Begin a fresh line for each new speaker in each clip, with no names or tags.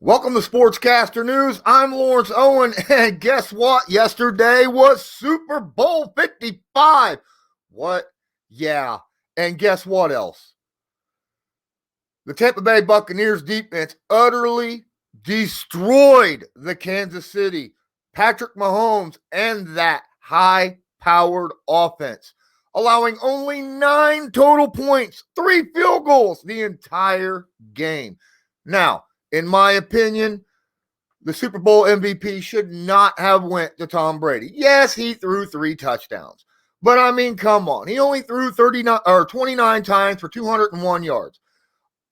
Welcome to Sportscaster News. I'm Lawrence Owen, and guess what? Yesterday was Super Bowl 55. What? Yeah. And guess what else? The Tampa Bay Buccaneers defense utterly destroyed the Kansas City, Patrick Mahomes, and that high-powered offense, allowing only 9 total points, 3 field goals the entire game. Now, in my opinion, the Super Bowl MVP should not have went to Tom Brady. Yes, he threw 3 touchdowns. But I mean, come on. He only threw 29 times for 201 yards.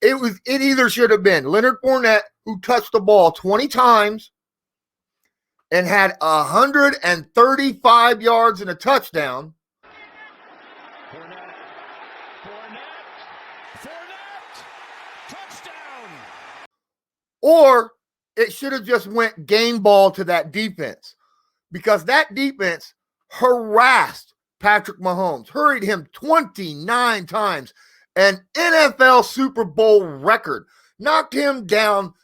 It either should have been Leonard Fournette, who touched the ball 20 times and had 135 yards and a touchdown. Fournette, touchdown. Or it should have just went game ball to that defense, because that defense harassed Patrick Mahomes, hurried him 29 times, an NFL Super Bowl record, knocked him down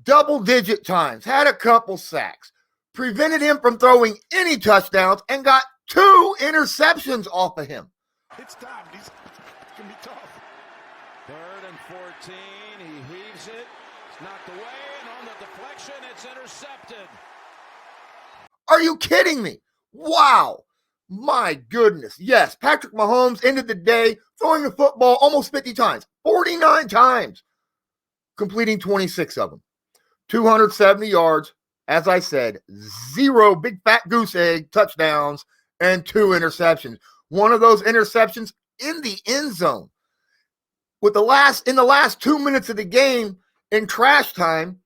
double-digit times, had a couple sacks, prevented him from throwing any touchdowns, and got 2 interceptions off of him.
It's time. It's going to be tough. 3rd and 14. He heaves it. It's knocked away, and on the deflection, it's intercepted.
Are you kidding me? Wow. My goodness. Yes, Patrick Mahomes ended the day throwing the football almost 50 times, 49 times, completing 26 of them. 270 yards, as I said, 0 big fat goose egg touchdowns, and 2 interceptions. One of those interceptions in the end zone. In the last 2 minutes of the game in trash time,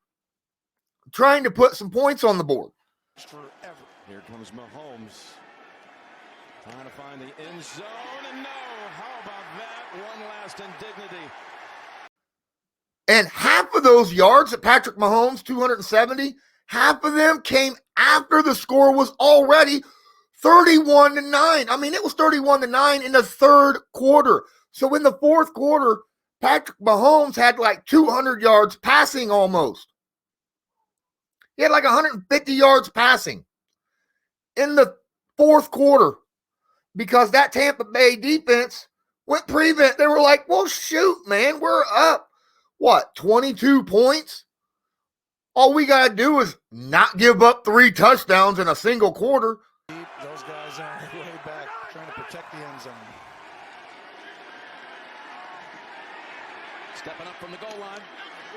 trying to put some points on the board.
Forever. Here comes Mahomes. Trying to find the end zone, and no. How about that? One last indignity.
And half of those yards that Patrick Mahomes, 270, half of them came after the score was already 31-9. I mean, it was 31-9 in the third quarter. So in the fourth quarter, Patrick Mahomes had like 200 yards passing almost. He had like 150 yards passing in the fourth quarter, because that Tampa Bay defense went prevent. They were like, well, shoot, man, we're up. What, 22 points? All we got to do is not give up 3 touchdowns in a single quarter.
Those guys are way back trying to protect the end zone.
Stepping up from the goal line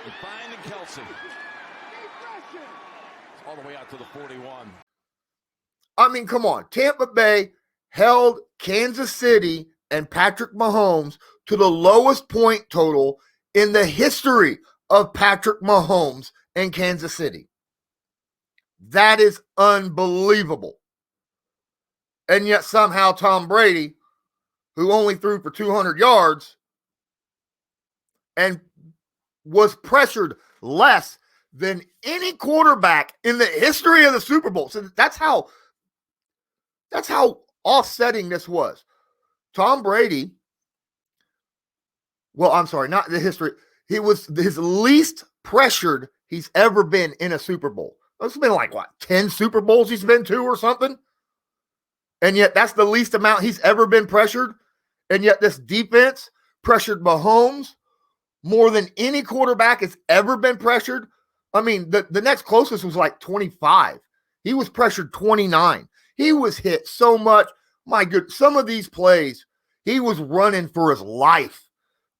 and finding Kelsey. All the way out to the 41.
I mean, come on. Tampa Bay held Kansas City and Patrick Mahomes to the lowest point total in the history of Patrick Mahomes and Kansas City. That is unbelievable. And yet somehow Tom Brady, who only threw for 200 yards and was pressured less than any quarterback in the history of the Super Bowl. So that's how offsetting this was. Tom Brady, well, I'm sorry, not the history. He was his least pressured he's ever been in a Super Bowl. It's been like, what, 10 Super Bowls he's been to or something? And yet that's the least amount he's ever been pressured. And yet this defense pressured Mahomes more than any quarterback has ever been pressured. I mean, the next closest was like 25. He was pressured 29. He was hit so much. My good, some of these plays, he was running for his life.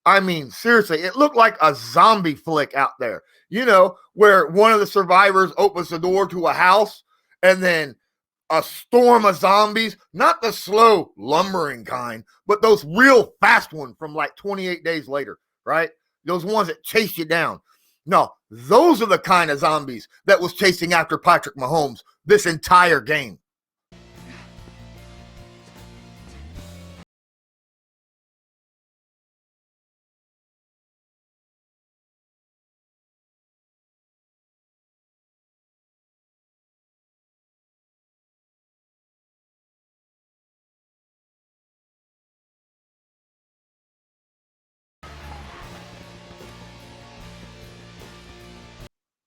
I mean, seriously, it looked like a zombie flick out there, you know, where one of the survivors opens the door to a house and then a storm of zombies, not the slow lumbering kind, but those real fast ones from like 28 days later, right? Those ones that chase you down. No, those are the kind of zombies that was chasing after Patrick Mahomes this entire game.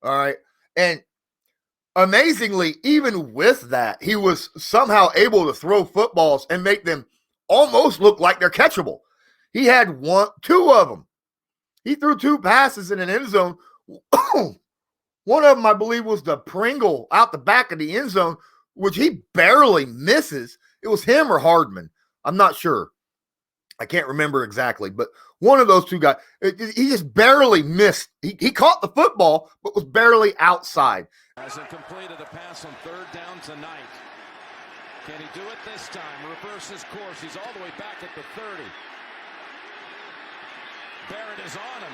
All right. And amazingly, even with that, he was somehow able to throw footballs and make them almost look like they're catchable. He had two of them. He threw 2 passes in an end zone. One of them, I believe, was the Pringle out the back of the end zone, which he barely misses. It was him or Hardman. I'm not sure. I can't remember exactly, but one of those 2 guys, he just barely missed. He caught the football, but was barely outside.
Hasn't completed a pass on 3rd down tonight. Can he do it this time? Reverse his course. He's all the way back at the 30. Barrett is on him.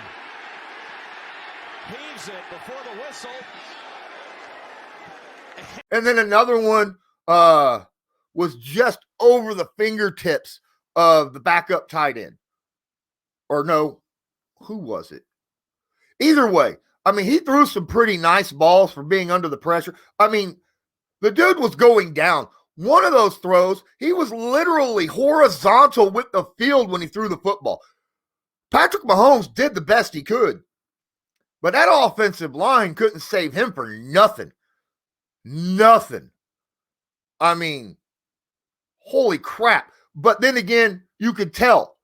Heaves it before the whistle.
And then another one was just over the fingertips of the backup tight end. Or no, who was it? Either way, I mean, he threw some pretty nice balls for being under the pressure. I mean, the dude was going down. One of those throws, he was literally horizontal with the field when he threw the football. Patrick Mahomes did the best he could. But that offensive line couldn't save him for nothing. Nothing. I mean, holy crap. But then again, you could tell.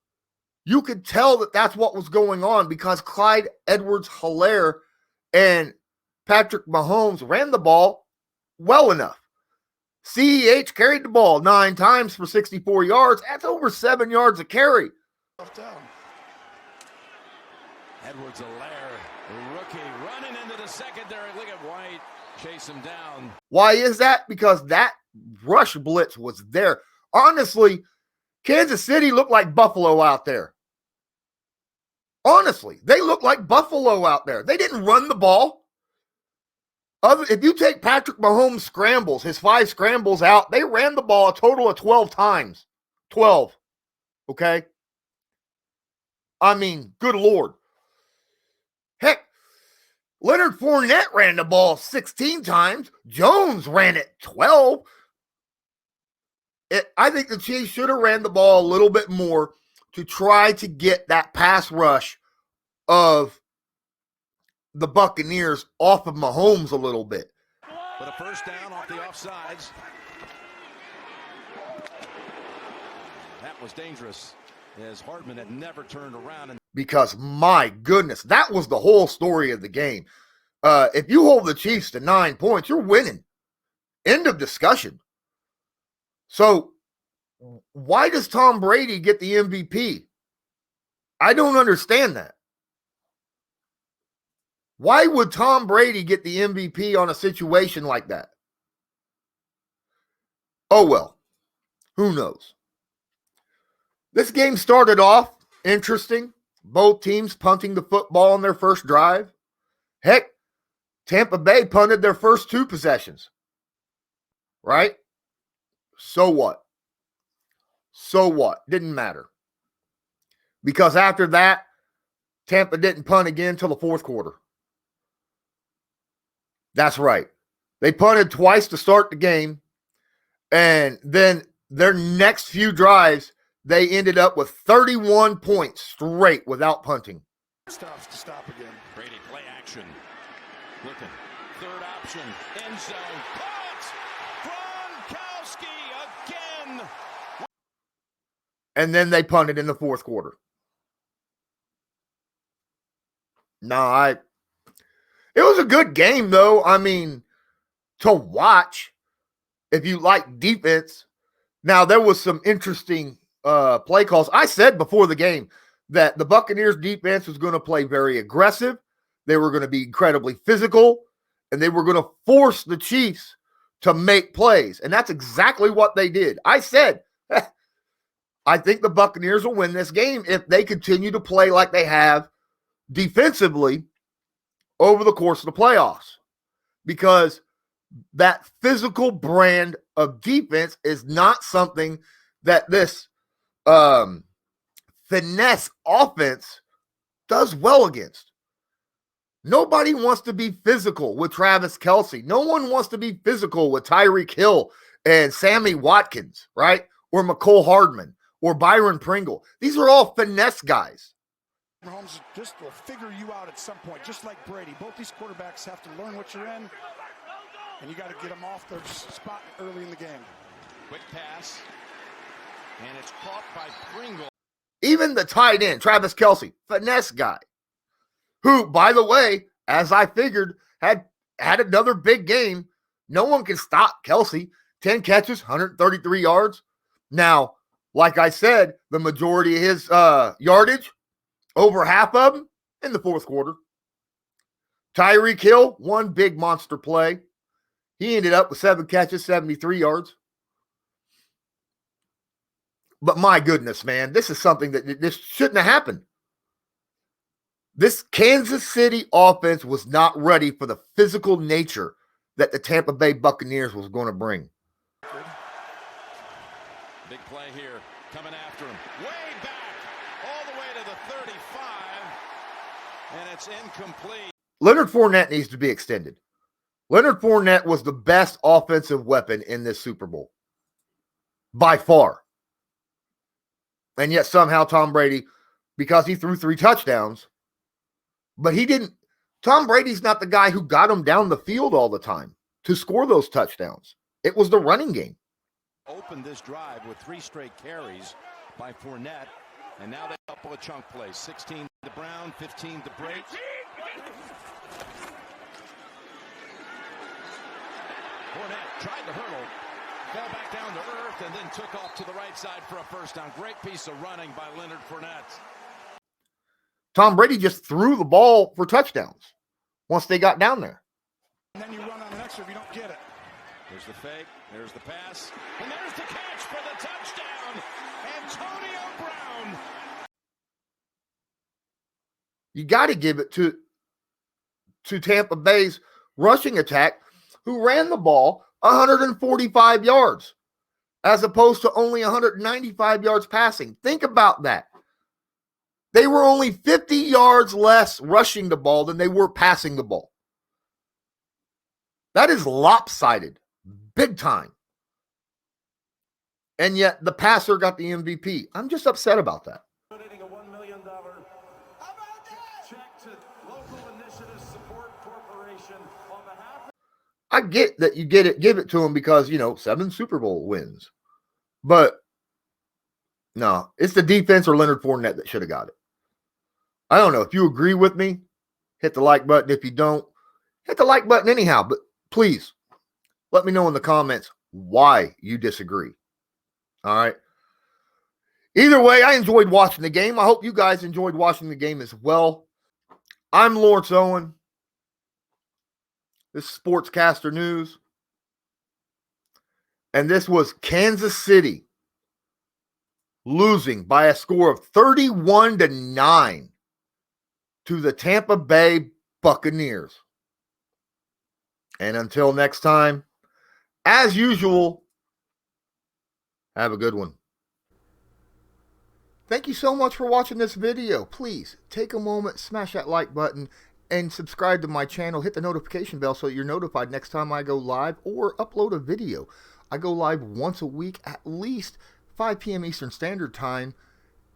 You could tell that that's what was going on because Clyde Edwards-Helaire and Patrick Mahomes ran the ball well enough. CEH carried the ball 9 times for 64 yards. That's over 7 yards a carry.
Edwards-Helaire, the rookie, running into the secondary. Look at White chase him down.
Why is that? Because that rush blitz was there. Honestly, Kansas City looked like Buffalo out there. Honestly, they looked like Buffalo out there. They didn't run the ball. If you take Patrick Mahomes' scrambles, his 5 scrambles out, they ran the ball a total of 12 times. 12. Okay? I mean, good Lord. Heck, Leonard Fournette ran the ball 16 times. Jones ran it 12. I think the Chiefs should have ran the ball a little bit more to try to get that pass rush of the Buccaneers off of Mahomes a little bit.
But a first down off the offsides. That was dangerous as Hardman had never turned around.
Because, my goodness, that was the whole story of the game. If you hold the Chiefs to 9 points, you're winning. End of discussion. So, why does Tom Brady get the MVP? I don't understand that. Why would Tom Brady get the MVP on a situation like that? Oh, well, who knows? This game started off interesting. Both teams punting the football on their first drive. Heck, Tampa Bay punted their first 2 possessions. Right? So what? So what? Didn't matter. Because after that, Tampa didn't punt again until the 4th quarter. That's right. They punted twice to start the game. And then their next few drives, they ended up with 31 points straight without punting.
Stops to stop again.
Brady play action. Looking. 3rd option. End zone. Caught. Gronkowski again.
And then they punted in the 4th quarter. It was a good game, though. I mean, to watch, if you like defense. Now, there was some interesting play calls. I said before the game that the Buccaneers defense was going to play very aggressive. They were going to be incredibly physical, and they were going to force the Chiefs to make plays. And that's exactly what they did. I said, I think the Buccaneers will win this game if they continue to play like they have defensively over the course of the playoffs. Because that physical brand of defense is not something that this finesse offense does well against. Nobody wants to be physical with Travis Kelce. No one wants to be physical with Tyreek Hill and Sammy Watkins, right? Or McCole Hardman or Byron Pringle. These are all finesse guys.
Mahomes just will figure you out at some point, just like Brady. Both these quarterbacks have to learn what you're in, and you got to get them off their spot early in the game.
Quick pass, and it's caught by Pringle.
Even the tight end, Travis Kelce, finesse guy, who, by the way, as I figured, had another big game. No one can stop Kelce. 10 catches, 133 yards. Now, like I said, the majority of his yardage, over half of them, in the fourth quarter. Tyreek Hill, one big monster play. He ended up with 7 catches, 73 yards. But my goodness, man, this is something that this shouldn't have happened. This Kansas City offense was not ready for the physical nature that the Tampa Bay Buccaneers was going to bring.
Big play here, coming after him. Way back, all the way to the 35, and it's incomplete.
Leonard Fournette needs to be extended. Leonard Fournette was the best offensive weapon in this Super Bowl. By far. And yet somehow Tom Brady, because he threw 3 touchdowns, but he didn't. Tom Brady's not the guy who got him down the field all the time to score those touchdowns. It was the running game.
Opened this drive with 3 straight carries by Fournette, and now they couple of chunk plays. 16 to Brown, 15 to Brady. Fournette tried to hurdle, fell back down to earth, and then took off to the right side for a first down. Great piece of running by Leonard Fournette.
Tom Brady just threw the ball for touchdowns once they got down there.
And then you run on the next one if you don't get it.
There's the fake, there's the pass, and there's the catch for the touchdown. Antonio Brown.
You got to give it to Tampa Bay's rushing attack, who ran the ball 145 yards as opposed to only 195 yards passing. Think about that. They were only 50 yards less rushing the ball than they were passing the ball. That is lopsided, big time. And yet the passer got the MVP. I'm just upset about that.
Donating a $1 million check to Local Initiative Support Corporation on behalf of...
I get that you give it to him because, 7 Super Bowl wins. But no, it's the defense or Leonard Fournette that should have got it. I don't know. If you agree with me, hit the like button. If you don't, hit the like button anyhow. But please, let me know in the comments why you disagree. All right. Either way, I enjoyed watching the game. I hope you guys enjoyed watching the game as well. I'm Lawrence Owen. This is Sportscaster News. And this was Kansas City losing by a score of 31-9 to the Tampa Bay Buccaneers. And until next time, as usual, have a good one. Thank you so much for watching this video. Please take a moment, smash that like button, and subscribe to my channel. Hit the notification bell so you're notified next time I go live or upload a video. I go live once a week, at least 5 p.m. Eastern Standard Time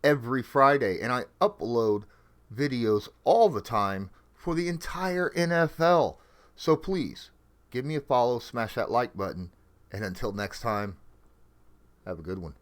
every Friday. And I upload videos all the time for the entire NFL. So please, give me a follow, smash that like button, and until next time, have a good one.